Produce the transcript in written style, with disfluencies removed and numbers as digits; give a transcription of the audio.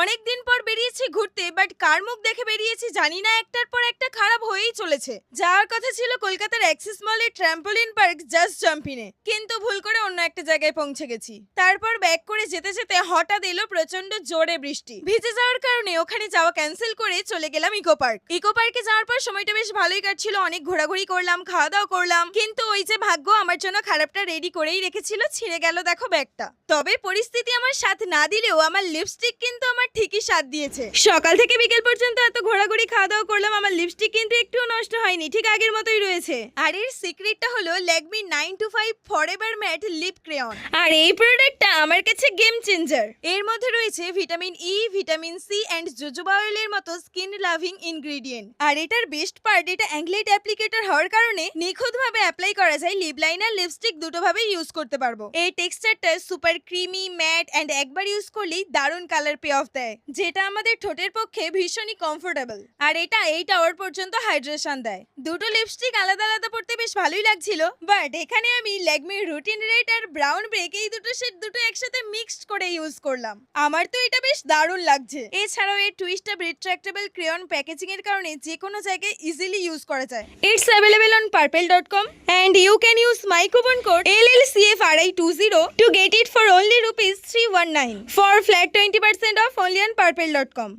অনেকদিন পর বেরিয়েছি ঘুরতে, বাট কার মুখ দেখে বেরিয়েছি জানি না, একটার পর একটা খারাপ হয়েই চলেছে। যাওয়ার কথা ছিল কলকাতার অ্যাক্সিস মলের ট্র্যাম্পোলিন পার্ক জাস্ট জাম্পিনে, কিন্তু ভুল করে অন্য একটা জায়গায় পৌঁছে গেছি। তারপর ব্যাক করে যেতে যেতে হঠাৎ এলো প্রচন্ড জোরে বৃষ্টি। ভিজে যাওয়ার কারণে ওখানে যাওয়া ক্যান্সেল করে চলে গেলাম ইকো পার্ক। ইকো পার্কে যাওয়ার পর সময়টা বেশ ভালোই কাটছিল, অনেক ঘোরাঘুরি করলাম, খাওয়া দাওয়া করলাম, কিন্তু ওই যে ভাগ্য আমার জন্য খারাপটা রেডি করেই রেখেছিল, ছিঁড়ে গেল দেখো ব্যাগটা। তবে পরিস্থিতি আমার সাথ না দিলেও আমার লিপস্টিক কিন্তু আমার ঠিকই সাথ দিয়েছে। সকাল থেকে বিকেল পর্যন্ত এত ঘোরাঘুরি খাওয়া দাওয়া করলাম, আমার লিপস্টিক কিন্তু একটুও নষ্ট হয়নি, ঠিক আগের মতোই রয়েছে। আর এর সিক্রেটটা হলো Lakme 925 forever matte lip crayon. আর এই প্রোডাক্টটা আমার কাছে গেম চেঞ্জার। এর মধ্যে রয়েছে vitamin E, vitamin C and jojoba অয়েলের মতো স্কিন লাভিং ইনগ্রেডিয়েন্ট। আর এটার বেস্ট পার্ট, এটা অ্যাংলেট অ্যাপ্লিকেটর হওয়ার কারণে নিখুঁতভাবে অ্যাপ্লাই করা যায়, লিপ লাইনার লিপস্টিক দুটো ভাবে ইউজ করতে পারবো। এই টেক্সচারটা সুপার ক্রিমি ম্যাট এন্ড একবার ইউজ করলেই দারুণ কালার পে অফ দেয়, যেটা আমাদের ঠোঁটের পক্ষে ভীষণই কমফোর্টেবল। আর এটা 8 আওয়ার পর্যন্ত হাইড্রেশন দেয়। দুটো লিপস্টিক আলাদা আলাদা পড়তে বেশ ভালোই লাগছিল, বাট এখানে আমি ল্যাকমির রুটিন রেড আর ব্রাউন ব্রেক এই দুটো শেড দুটো একসাথে মিক্সড করে ইউজ করলাম। আমার তো এটা বেশ দারুণ লাগছে। এছাড়াও এর twist up retractable crayon packaging এর কারণে যে কোনো জায়গায় ইজিলি ইউজ করা যায়। It's available on purple.com and you can use my coupon code LLCFRI20 to get it for only rupees 319 for flat 20% off only on purple.com.